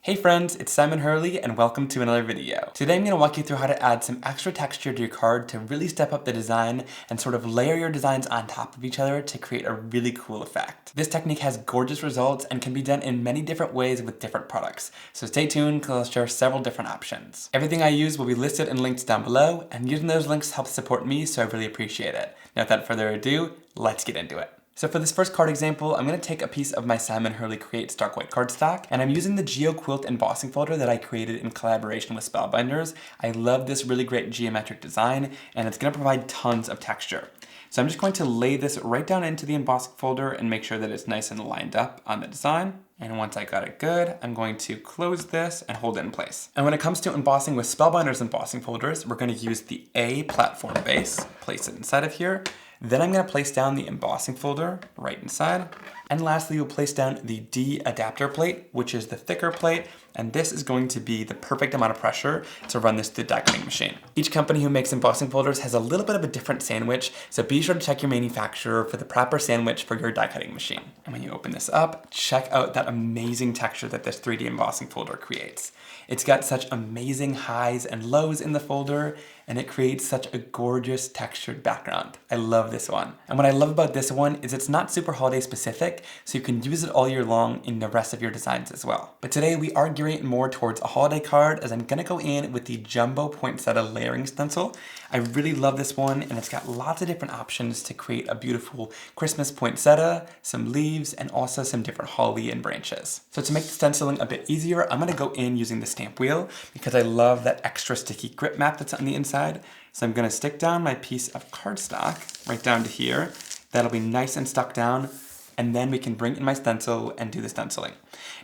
Hey friends, it's Simon Hurley and welcome to another video. Today I'm going to walk you through how to add some extra texture to your card to really step up the design and sort of layer your designs on top of each other to create a really cool effect. This technique has gorgeous results and can be done in many different ways with different products, so stay tuned because I'll share several different options. Everything I use will be listed in links down below, and using those links helps support me, so I really appreciate it. Now without further ado, let's get into it. So for this first card example, I'm going to take a piece of my Simon Hurley Create Stark White cardstock, and I'm using the Quilt embossing folder that I created in collaboration with Spellbinders. I love this really great geometric design, and it's going to provide tons of texture. So I'm just going to lay this right down into the embossing folder and make sure that it's nice and lined up on the design. And once I got it good, I'm going to close this and hold it in place. And when it comes to embossing with Spellbinders embossing folders, we're going to use the A platform base, place it inside of here. Then I'm going to place down the embossing folder right inside. And lastly, we'll place down the D adapter plate, which is the thicker plate. And this is going to be the perfect amount of pressure to run this through the die cutting machine. Each company who makes embossing folders has a little bit of a different sandwich, so be sure to check your manufacturer for the proper sandwich for your die cutting machine. And when you open this up, check out that amazing texture that this 3D embossing folder creates. It's got such amazing highs and lows in the folder, and it creates such a gorgeous textured background. I love this one. And what I love about this one is it's not super holiday specific, so you can use it all year long in the rest of your designs as well. But today we are gearing it more towards a holiday card, as I'm gonna go in with the Jumbo Poinsettia layering stencil. I really love this one, and it's got lots of different options to create a beautiful Christmas poinsettia, some leaves, and also some different holly and branches. So to make the stenciling a bit easier, I'm gonna go in using the stamp wheel because I love that extra sticky grip mat that's on the inside. So I'm gonna stick down my piece of cardstock right down to here. That'll be nice and stuck down, and then we can bring in my stencil and do the stenciling.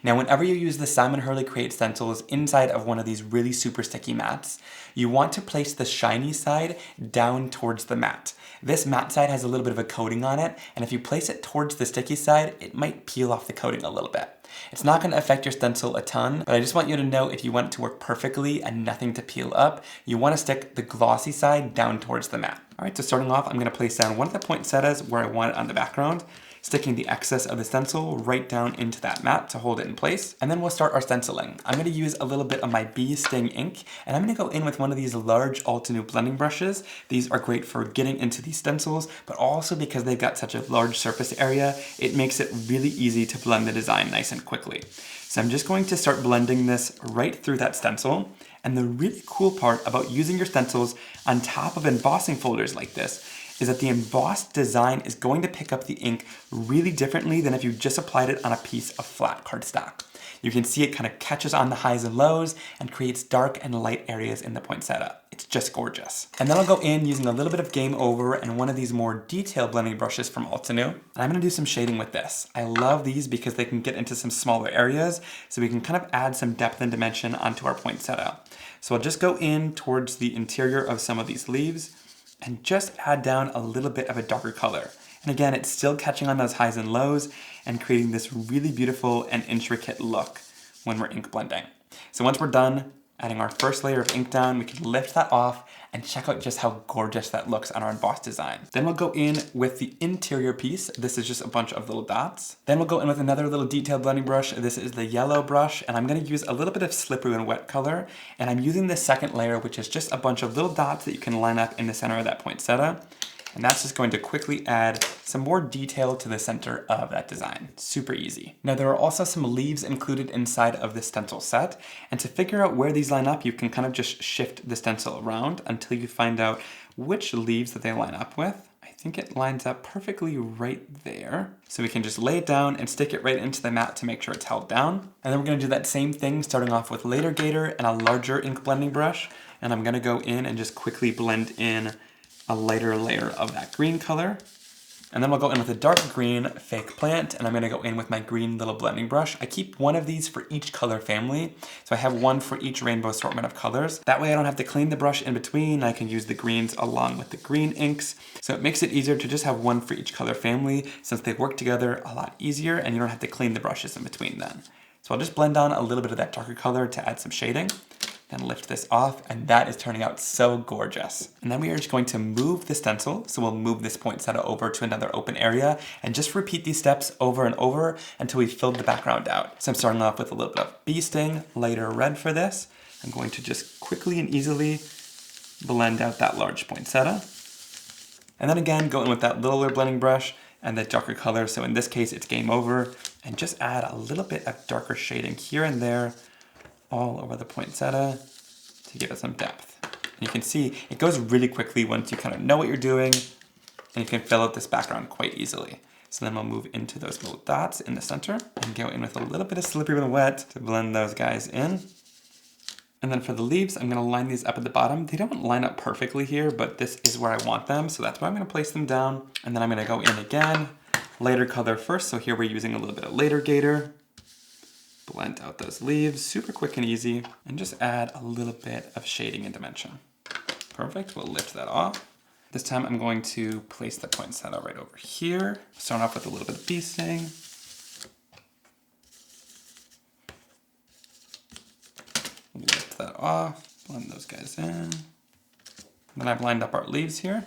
Now, whenever you use the Simon Hurley Create stencils inside of one of these really super sticky mats, you want to place the shiny side down towards the mat. This mat side has a little bit of a coating on it, and if you place it towards the sticky side, it might peel off the coating a little bit. It's not going to affect your stencil a ton, but I just want you to know if you want it to work perfectly and nothing to peel up, you want to stick the glossy side down towards the mat. Alright, so starting off, I'm going to place down one of the poinsettias where I want it on the background, sticking the excess of the stencil right down into that mat to hold it in place. And then we'll start our stenciling. I'm going to use a little bit of my bee sting ink, and I'm going to go in with one of these large Altenew blending brushes. These are great for getting into these stencils, but also because they've got such a large surface area, it makes it really easy to blend the design nice and quickly. So I'm just going to start blending this right through that stencil. And the really cool part about using your stencils on top of embossing folders like this is that the embossed design is going to pick up the ink really differently than if you just applied it on a piece of flat cardstock. You can see it kind of catches on the highs and lows and creates dark and light areas in the poinsettia. It's just gorgeous. And then I'll go in using a little bit of Game Over and one of these more detailed blending brushes from Altenew. And I'm gonna do some shading with this. I love these because they can get into some smaller areas, so we can kind of add some depth and dimension onto our poinsettia. So I'll just go in towards the interior of some of these leaves and just add down a little bit of a darker color. And again, it's still catching on those highs and lows and creating this really beautiful and intricate look when we're ink blending. So once we're done adding our first layer of ink down, we can lift that off and check out just how gorgeous that looks on our embossed design. Then we'll go in with the interior piece. This is just a bunch of little dots. Then we'll go in with another little detailed blending brush. This is the yellow brush, and I'm gonna use a little bit of slippery and wet color. And I'm using this second layer, which is just a bunch of little dots that you can line up in the center of that poinsettia. And that's just going to quickly add some more detail to the center of that design. Super easy. Now there are also some leaves included inside of this stencil set, and to figure out where these line up, you can kind of just shift the stencil around until you find out which leaves that they line up with. I think it lines up perfectly right there. So we can just lay it down and stick it right into the mat to make sure it's held down. And then we're gonna do that same thing starting off with Later Gator and a larger ink blending brush. And I'm gonna go in and just quickly blend in a lighter layer of that green color. And then we'll go in with a dark green fake plant, and I'm gonna go in with my green little blending brush. I keep one of these for each color family, so I have one for each rainbow assortment of colors. That way I don't have to clean the brush in between. I can use the greens along with the green inks. So it makes it easier to just have one for each color family, since they work together a lot easier and you don't have to clean the brushes in between then. So I'll just blend on a little bit of that darker color to add some shading. and lift this off, and that is turning out so gorgeous. And then we are just going to move the stencil, so we'll move this poinsettia over to another open area, and just repeat these steps over and over until we've filled the background out. So I'm starting off with a little bit of bee sting, lighter red for this. I'm going to just quickly and easily blend out that large poinsettia. And then again, go in with that littler blending brush and the darker color, so in this case it's Game Over, and just add a little bit of darker shading here and there all over the poinsettia to give it some depth. And you can see it goes really quickly once you kind of know what you're doing, and you can fill out this background quite easily. So then we'll move into those little dots in the center and go in with a little bit of Slippery When Wet to blend those guys in. And then for the leaves, I'm gonna line these up at the bottom. They don't line up perfectly here, but this is where I want them, so that's why I'm gonna place them down. And then I'm gonna go in again, lighter color first, so here we're using a little bit of Later Gator. Blend out those leaves, super quick and easy, and just add a little bit of shading and dimension. Perfect, we'll lift that off. This time I'm going to place the poinsettia right over here. Start off with a little bit of bee sting. Lift that off, blend those guys in. Then I've lined up our leaves here.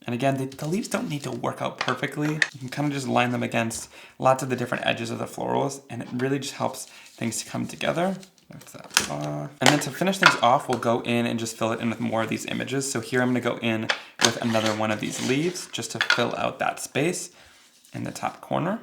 And again, the leaves don't need to work out perfectly. You can kind of just line them against lots of the different edges of the florals, and it really just helps things to come together. Lift that off. And then to finish things off, we'll go in and just fill it in with more of these images. So here I'm gonna go in with another one of these leaves just to fill out that space in the top corner.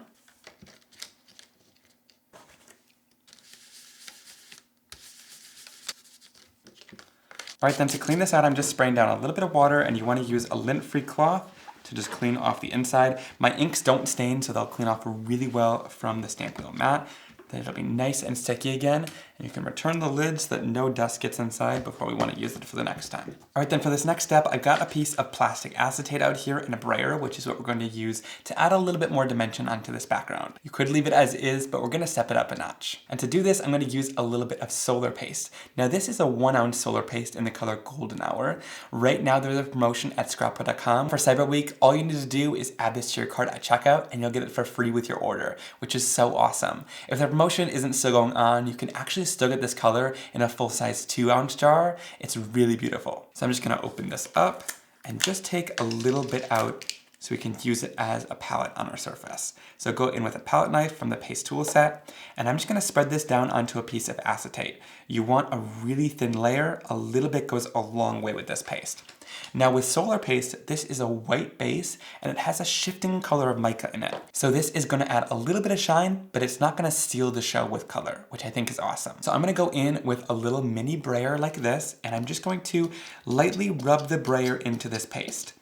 All right, then to clean this out, I'm just spraying down a little bit of water, and you want to use a lint-free cloth to just clean off the inside. My inks don't stain, so they'll clean off really well from the Stampwheel mat. Then it'll be nice and sticky again, and you can return the lid so that no dust gets inside before we want to use it for the next time. All right, then for this next step, I've got a piece of plastic acetate out here in a brayer, which is what we're going to use to add a little bit more dimension onto this background. You could leave it as is, but we're going to step it up a notch. And to do this, I'm going to use a little bit of solar paste. Now this is a 1 ounce solar paste in the color Golden Hour. Right now there's a promotion at scrapbook.com. For Cyber Week, all you need to do is add this to your cart at checkout, and you'll get it for free with your order, which is so awesome. If the promotion isn't still going on, you can actually still get this color in a full-size 2 ounce jar. It's really beautiful. So I'm just gonna open this up and just take a little bit out so we can use it as a palette on our surface. So go in with a palette knife from the paste tool set, and I'm just gonna spread this down onto a piece of acetate. You want a really thin layer. A little bit goes a long way with this paste. Now with solar paste, this is a white base and it has a shifting color of mica in it. So this is gonna add a little bit of shine, but it's not gonna steal the show with color, which I think is awesome. So I'm gonna go in with a little mini brayer like this, and I'm just going to lightly rub the brayer into this paste.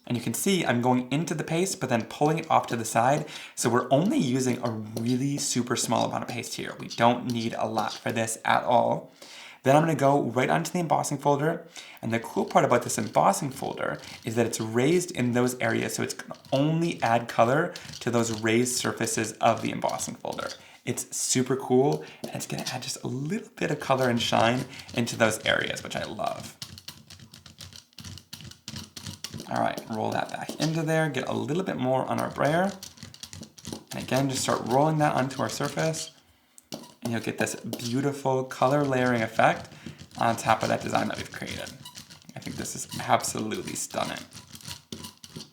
And you can see I'm going into the paste, but then pulling it off to the side. So we're only using a really super small amount of paste here. We don't need a lot for this at all. Then I'm gonna go right onto the embossing folder. And the cool part about this embossing folder is that it's raised in those areas, so it's gonna only add color to those raised surfaces of the embossing folder. It's super cool, and it's gonna add just a little bit of color and shine into those areas, which I love. All right, roll that back into there, get a little bit more on our brayer. And again, just start rolling that onto our surface, and you'll get this beautiful color layering effect on top of that design that we've created. I think this is absolutely stunning.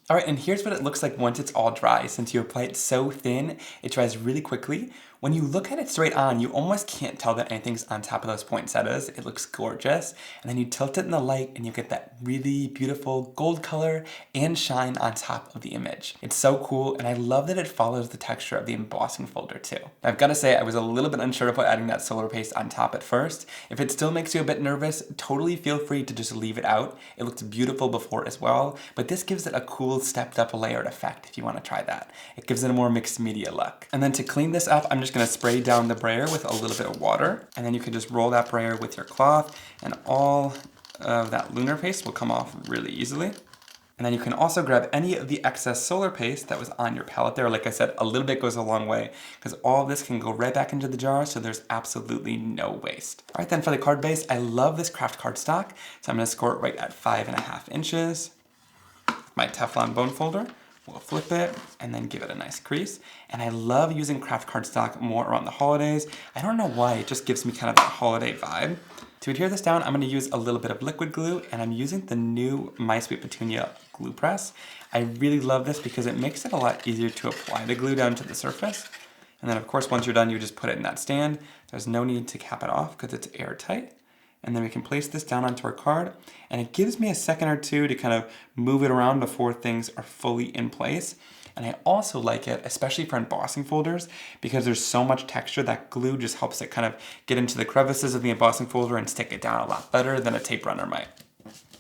All right, and here's what it looks like once it's all dry. Since you apply it so thin, it dries really quickly. When you look at it straight on, you almost can't tell that anything's on top of those poinsettias. It looks gorgeous. And then you tilt it in the light and you get that really beautiful gold color and shine on top of the image. It's so cool, and I love that it follows the texture of the embossing folder too. I've got to say, I was a little bit unsure about adding that solar paste on top at first. If it still makes you a bit nervous, totally feel free to just leave it out. It looked beautiful before as well, but this gives it a cool stepped up layered effect if you want to try that. It gives it a more mixed media look. And then to clean this up, I'm just going to spray down the brayer with a little bit of water, and then you can just roll that brayer with your cloth, and all of that Lunar paste will come off really easily. And then you can also grab any of the excess solar paste that was on your palette there. Like I said, a little bit goes a long way, because all of this can go right back into the jar, so there's absolutely no waste. All right, then for the card base, I love this craft cardstock, so I'm gonna score it right at 5.5 inches. My Teflon bone folder. We'll flip it and then give it a nice crease. And I love using craft cardstock more around the holidays. I don't know why, it just gives me kind of that holiday vibe. To adhere this down, I'm going to use a little bit of liquid glue, and I'm using the new My Sweet Petunia glue press. I really love this because it makes it a lot easier to apply the glue down to the surface. And then of course, once you're done, you just put it in that stand. There's no need to cap it off because it's airtight. And then we can place this down onto our card, and it gives me a second or two to kind of move it around before things are fully in place. And I also like it, especially for embossing folders, because there's so much texture that glue just helps it kind of get into the crevices of the embossing folder and stick it down a lot better than a tape runner might.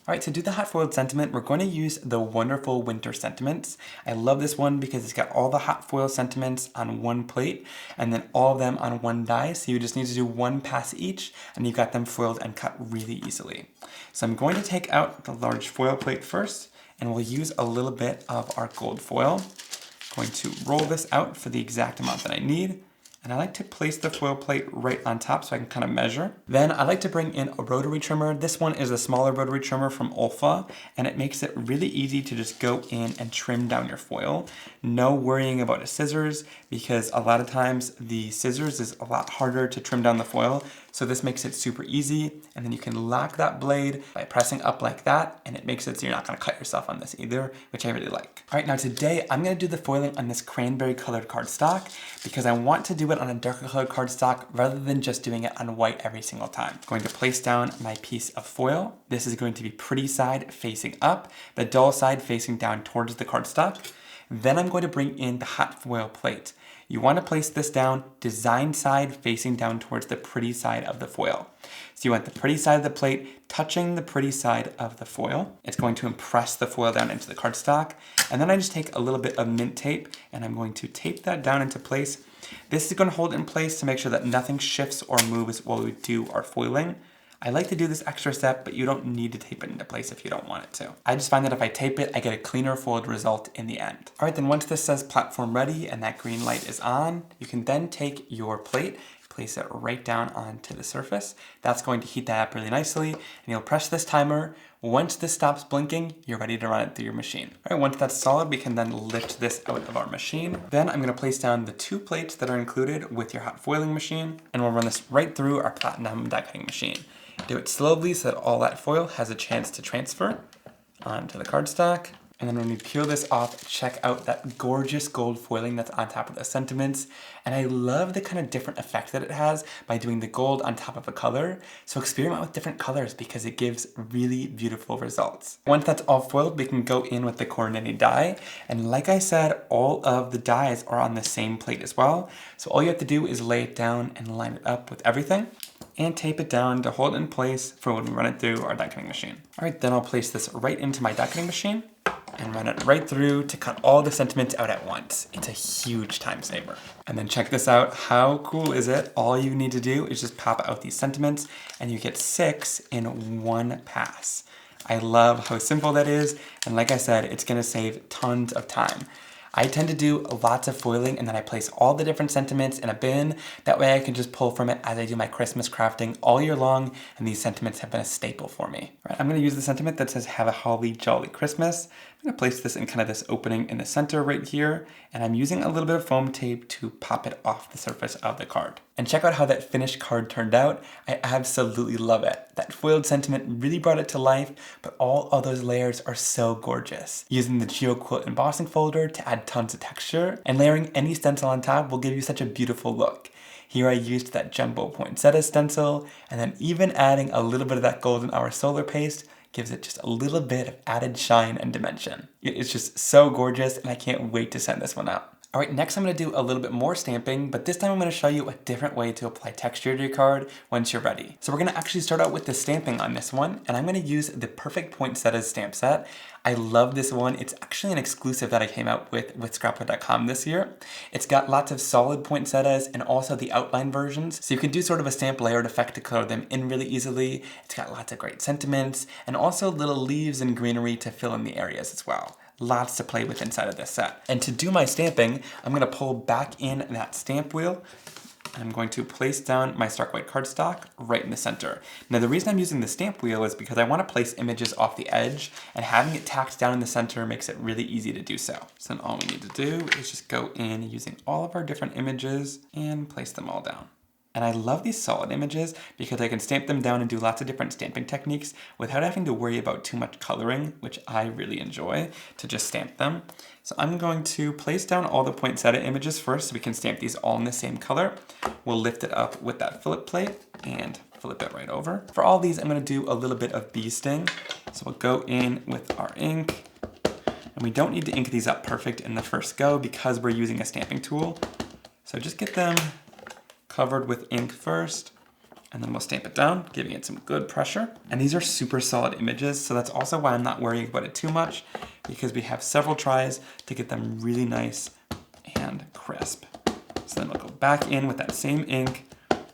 All right, to do the hot foiled sentiment, we're going to use the wonderful Winter Sentiments. I love this one because it's got all the hot foil sentiments on one plate and then all of them on one die. So you just need to do one pass each and you've got them foiled and cut really easily. So I'm going to take out the large foil plate first, and we'll use a little bit of our gold foil. I'm going to roll this out for the exact amount that I need. And I like to place the foil plate right on top so I can kind of measure. Then I like to bring in a rotary trimmer. This one is a smaller rotary trimmer from Olfa, and it makes it really easy to just go in and trim down your foil. No worrying about a scissors, because a lot of times the scissors is a lot harder to trim down the foil. So this makes it super easy, and then you can lock that blade by pressing up like that, and it makes it so you're not gonna cut yourself on this either, which I really like. All right, now today I'm gonna do the foiling on this cranberry colored cardstock because I want to do it on a darker colored cardstock rather than just doing it on white every single time. I'm going to place down my piece of foil. This is going to be pretty side facing up, the dull side facing down towards the cardstock. Then I'm going to bring in the hot foil plate. You want to place this down design side facing down towards the pretty side of the foil. So you want the pretty side of the plate touching the pretty side of the foil. It's going to impress the foil down into the cardstock. And then I just take a little bit of mint tape and I'm going to tape that down into place. This is going to hold it in place to make sure that nothing shifts or moves while we do our foiling. I like to do this extra step, but you don't need to tape it into place if you don't want it to. I just find that if I tape it, I get a cleaner foiled result in the end. All right, then once this says platform ready and that green light is on, you can then take your plate, place it right down onto the surface. That's going to heat that up really nicely, and you'll press this timer. Once this stops blinking, you're ready to run it through your machine. All right, once that's solid, we can then lift this out of our machine. Then I'm gonna place down the 2 plates that are included with your hot foiling machine, and we'll run this right through our platinum die cutting machine. Do it slowly so that all that foil has a chance to transfer onto the cardstock. And then when we peel this off, check out that gorgeous gold foiling that's on top of the sentiments. And I love the kind of different effect that it has by doing the gold on top of a color. So experiment with different colors because it gives really beautiful results. Once that's all foiled, we can go in with the coordinating die. And like I said, all of the dies are on the same plate as well. So all you have to do is lay it down and line it up with everything, and tape it down to hold it in place for when we run it through our die cutting machine. All right, then I'll place this right into my die cutting machine and run it right through to cut all the sentiments out at once. It's a huge time saver. And then check this out, how cool is it? All you need to do is just pop out these sentiments and you get 6 in one pass. I love how simple that is, and like I said, it's gonna save tons of time. I tend to do lots of foiling and then I place all the different sentiments in a bin. That way I can just pull from it as I do my Christmas crafting all year long, and these sentiments have been a staple for me. All right, I'm gonna use the sentiment that says have a holly jolly Christmas. I'm gonna place this in kind of this opening in the center right here, and I'm using a little bit of foam tape to pop it off the surface of the card. And check out how that finished card turned out. I absolutely love it. That foiled sentiment really brought it to life, but all of those layers are so gorgeous. Using the Quilt embossing folder to add tons of texture, and layering any stencil on top will give you such a beautiful look. Here I used that jumbo poinsettia stencil, and then even adding a little bit of that golden hour solar paste gives it just a little bit of added shine and dimension. It's just so gorgeous, and I can't wait to send this one out. All right, next I'm gonna do a little bit more stamping, but this time I'm gonna show you a different way to apply texture to your card once you're ready. So we're gonna actually start out with the stamping on this one, and I'm gonna use the Perfect Poinsettias stamp set. I love this one. It's actually an exclusive that I came out with scrapbook.com this year. It's got lots of solid poinsettias and also the outline versions, so you can do sort of a stamp layered effect to color them in really easily. It's got lots of great sentiments, and also little leaves and greenery to fill in the areas as well. Lots to play with inside of this set. And to do my stamping, I'm gonna pull back in that stamp wheel, I'm going to place down my stark white cardstock right in the center. Now the reason I'm using the stamp wheel is because I want to place images off the edge, and having it tacked down in the center makes it really easy to do so. So then all we need to do is just go in using all of our different images and place them all down. And I love these solid images because I can stamp them down and do lots of different stamping techniques without having to worry about too much coloring, which I really enjoy, to just stamp them. So I'm going to place down all the poinsettia images first so we can stamp these all in the same color. We'll lift it up with that Phillip plate and flip it right over. For all these, I'm going to do a little bit of bee sting. So we'll go in with our ink. And we don't need to ink these up perfect in the first go because we're using a stamping tool. So just get them covered with ink first, and then we'll stamp it down, giving it some good pressure. And these are super solid images, so that's also why I'm not worrying about it too much, because we have several tries to get them really nice and crisp. So then we'll go back in with that same ink,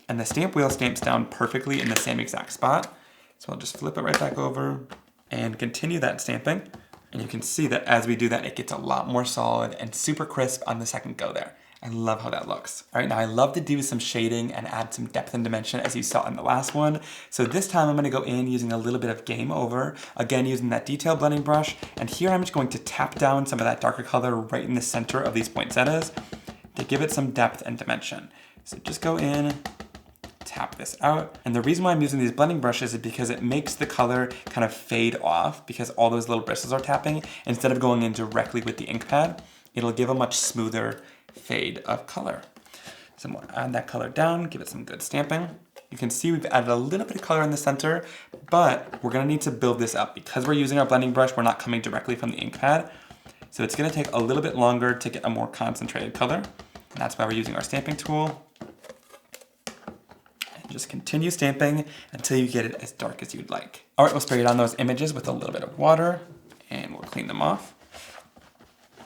and the stamp wheel stamps down perfectly in the same exact spot. So I'll just flip it right back over and continue that stamping. And you can see that as we do that, it gets a lot more solid and super crisp on the second go there. I love how that looks. All right, now I love to do some shading and add some depth and dimension as you saw in the last one. So this time I'm gonna go in using a little bit of Game Over, again using that detail blending brush. And here I'm just going to tap down some of that darker color right in the center of these poinsettias to give it some depth and dimension. So just go in, tap this out. And the reason why I'm using these blending brushes is because it makes the color kind of fade off because all those little bristles are tapping. Instead of going in directly with the ink pad, it'll give a much smoother fade of color. So we'll add that color down, give it some good stamping. You can see we've added a little bit of color in the center, but we're gonna need to build this up. Because we're using our blending brush, we're not coming directly from the ink pad. So it's gonna take a little bit longer to get a more concentrated color. And that's why we're using our stamping tool. And just continue stamping until you get it as dark as you'd like. All right, we'll spray down those images with a little bit of water and we'll clean them off.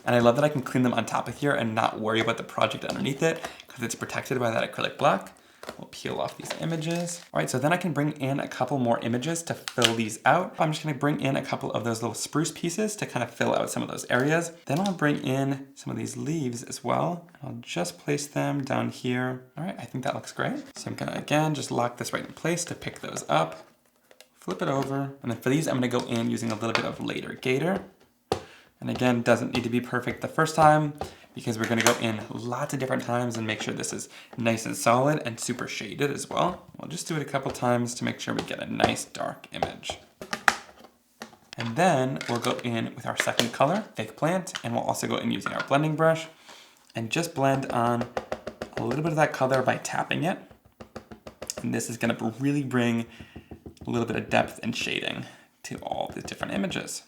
And I love that I can clean them on top of here and not worry about the project underneath it because it's protected by that acrylic black. We'll peel off these images. All right, so then I can bring in a couple more images to fill these out. I'm just gonna bring in a couple of those little spruce pieces to kind of fill out some of those areas. Then I'll bring in some of these leaves as well. I'll just place them down here. All right, I think that looks great. So I'm gonna, again, just lock this right in place to pick those up, flip it over. And then for these, I'm gonna go in using a little bit of Later Gator. And again, doesn't need to be perfect the first time because we're gonna go in lots of different times and make sure this is nice and solid and super shaded as well. We'll just do it a couple times to make sure we get a nice dark image. And then we'll go in with our second color, Fake Plant, and we'll also go in using our blending brush and just blend on a little bit of that color by tapping it. And this is gonna really bring a little bit of depth and shading to all the different images.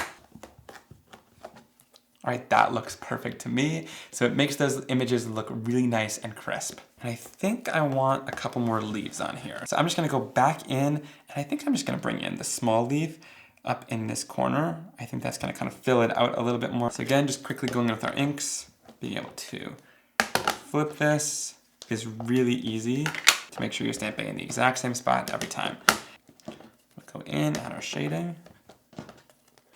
All right, that looks perfect to me. So it makes those images look really nice and crisp. And I think I want a couple more leaves on here. So I'm just gonna go back in, and I think I'm just gonna bring in the small leaf up in this corner. I think that's gonna kind of fill it out a little bit more. So again, just quickly going in with our inks, being able to flip this is really easy to make sure you're stamping in the exact same spot every time. We'll go in, add our shading.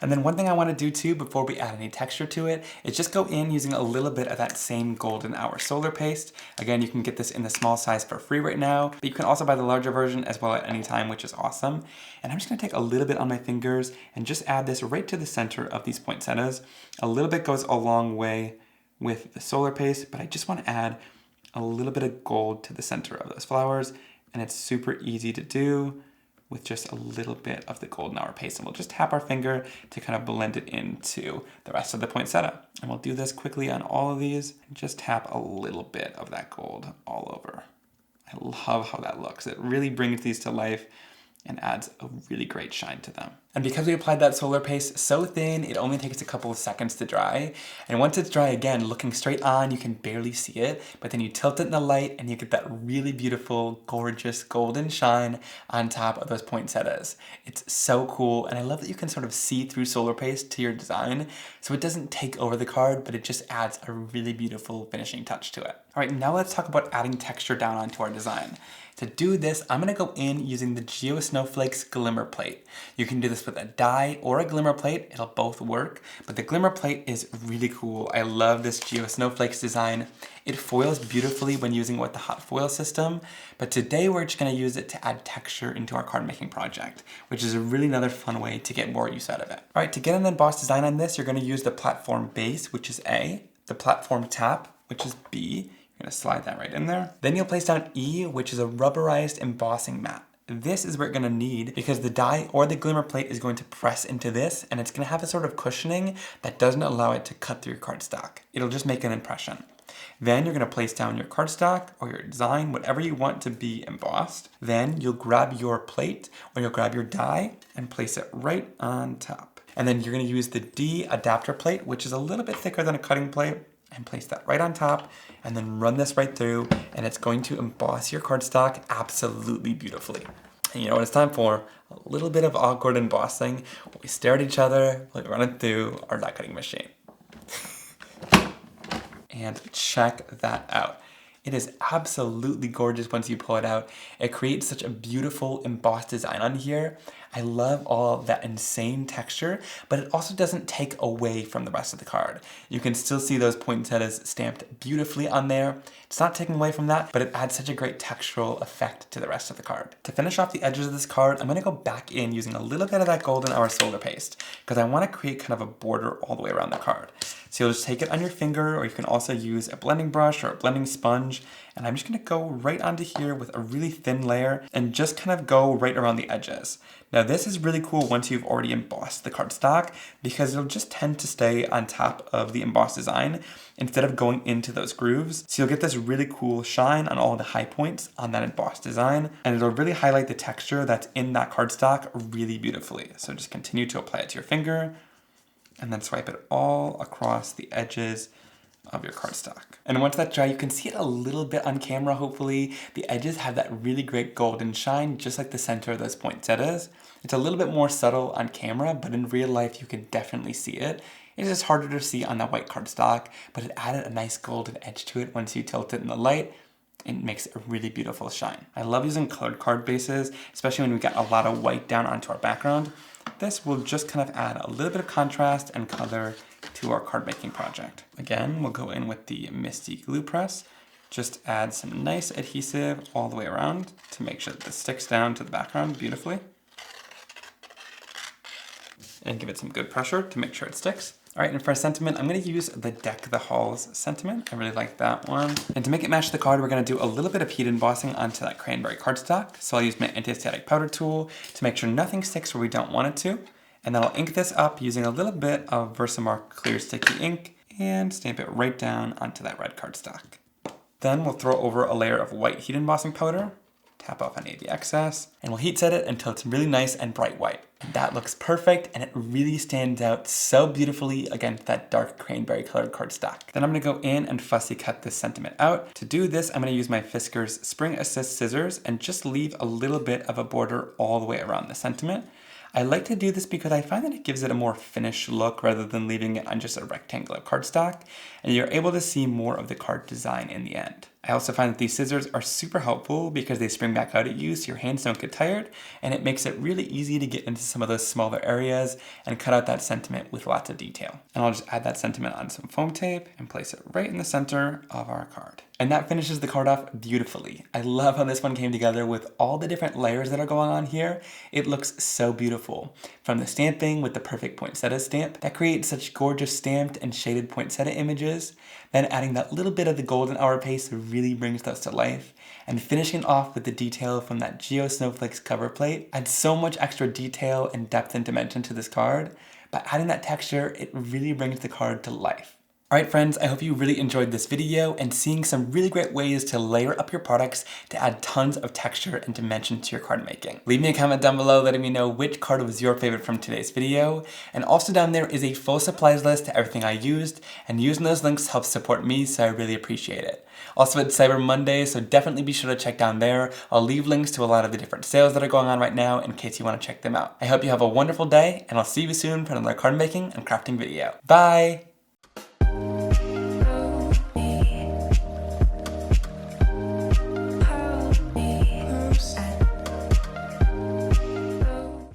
And then one thing I want to do too before we add any texture to it is just go in using a little bit of that same Golden Hour Solar Paste. Again, you can get this in the small size for free right now, but you can also buy the larger version as well at any time, which is awesome. And I'm just going to take a little bit on my fingers and just add this right to the center of these poinsettias. A little bit goes a long way with the Solar Paste, but I just want to add a little bit of gold to the center of those flowers, and it's super easy to do with just a little bit of the Golden Hour Paste. And we'll just tap our finger to kind of blend it into the rest of the poinsettia. And we'll do this quickly on all of these and just tap a little bit of that gold all over. I love how that looks. It really brings these to life and adds a really great shine to them. And because we applied that solar paste so thin, it only takes a couple of seconds to dry. And once it's dry, again, looking straight on, you can barely see it, but then you tilt it in the light and you get that really beautiful, gorgeous golden shine on top of those poinsettias. It's so cool, and I love that you can sort of see through solar paste to your design, so it doesn't take over the card, but it just adds a really beautiful finishing touch to it. All right, now let's talk about adding texture down onto our design. To do this, I'm gonna go in using the Snowflakes Glimmer plate. You can do this this with a die or a glimmer plate, it'll both work, but the glimmer plate is really cool. I love this Geo Snowflakes design. It foils beautifully when using it with the hot foil system, but today we're just gonna use it to add texture into our card making project, which is really another fun way to get more use out of it. All right, to get an embossed design on this, you're gonna use the platform base, which is A, the platform tap, which is B. You're gonna slide that right in there. Then you'll place down E, which is a rubberized embossing mat. This is what you're gonna need because the die or the glimmer plate is going to press into this and it's gonna have a sort of cushioning that doesn't allow it to cut through your cardstock. It'll just make an impression. Then you're gonna place down your cardstock or your design, whatever you want to be embossed. Then you'll grab your plate or you'll grab your die and place it right on top. And then you're gonna use the D adapter plate, which is a little bit thicker than a cutting plate, and place that right on top and then run this right through and it's going to emboss your cardstock absolutely beautifully. And you know what it's time for? A little bit of awkward embossing. We stare at each other while we run it through our die cutting machine. And check that out. It is absolutely gorgeous once you pull it out. It creates such a beautiful embossed design on here. I love all that insane texture, but it also doesn't take away from the rest of the card. You can still see those poinsettias stamped beautifully on there. It's not taking away from that, but it adds such a great textural effect to the rest of the card. To finish off the edges of this card, I'm gonna go back in using a little bit of that golden hour solar paste because I wanna create kind of a border all the way around the card. So you'll just take it on your finger, or you can also use a blending brush or a blending sponge. And I'm just gonna go right onto here with a really thin layer and just kind of go right around the edges. Now this is really cool once you've already embossed the cardstock because it'll just tend to stay on top of the embossed design instead of going into those grooves. So you'll get this really cool shine on all the high points on that embossed design, and it'll really highlight the texture that's in that cardstock really beautifully. So just continue to apply it to your finger and then swipe it all across the edges of your cardstock. And once that's dry, you can see it a little bit on camera, hopefully. The edges have that really great golden shine, just like the center of those poinsettias. It's a little bit more subtle on camera, but in real life, you can definitely see it. It's just harder to see on that white cardstock, but it added a nice golden edge to it once you tilt it in the light. It makes a really beautiful shine. I love using colored card bases, especially when we get a lot of white down onto our background. This will just kind of add a little bit of contrast and color to our card making project. Again, we'll go in with the Misty Glue Press. Just add some nice adhesive all the way around to make sure that this sticks down to the background beautifully. And give it some good pressure to make sure it sticks. All right, and for a sentiment, I'm gonna use the Deck the Halls sentiment. I really like that one. And to make it match the card, we're gonna do a little bit of heat embossing onto that cranberry cardstock. So I'll use my anti-static powder tool to make sure nothing sticks where we don't want it to. And then I'll ink this up using a little bit of Versamark clear sticky ink and stamp it right down onto that red cardstock. Then we'll throw over a layer of white heat embossing powder, tap off any of the excess, and we'll heat set it until it's really nice and bright white. And that looks perfect, and it really stands out so beautifully against that dark cranberry colored cardstock. Then I'm gonna go in and fussy cut this sentiment out. To do this, I'm gonna use my Fiskars Spring Assist scissors and just leave a little bit of a border all the way around the sentiment. I like to do this because I find that it gives it a more finished look rather than leaving it on just a rectangular cardstock, and you're able to see more of the card design in the end. I also find that these scissors are super helpful because they spring back out at you so your hands don't get tired, and it makes it really easy to get into some of those smaller areas and cut out that sentiment with lots of detail. And I'll just add that sentiment on some foam tape and place it right in the center of our card. And that finishes the card off beautifully. I love how this one came together with all the different layers that are going on here. It looks so beautiful. From the stamping with the perfect poinsettia stamp that creates such gorgeous stamped and shaded poinsettia images, then adding that little bit of the golden hour paste really brings those to life, and finishing off with the detail from that Geo Snowflakes cover plate adds so much extra detail and depth and dimension to this card. By adding that texture, it really brings the card to life. Alright friends, I hope you really enjoyed this video and seeing some really great ways to layer up your products to add tons of texture and dimension to your card making. Leave me a comment down below letting me know which card was your favorite from today's video, and also down there is a full supplies list to everything I used, and using those links helps support me, so I really appreciate it. Also it's Cyber Monday, so definitely be sure to check down there. I'll leave links to a lot of the different sales that are going on right now in case you want to check them out. I hope you have a wonderful day, and I'll see you soon for another card making and crafting video. Bye!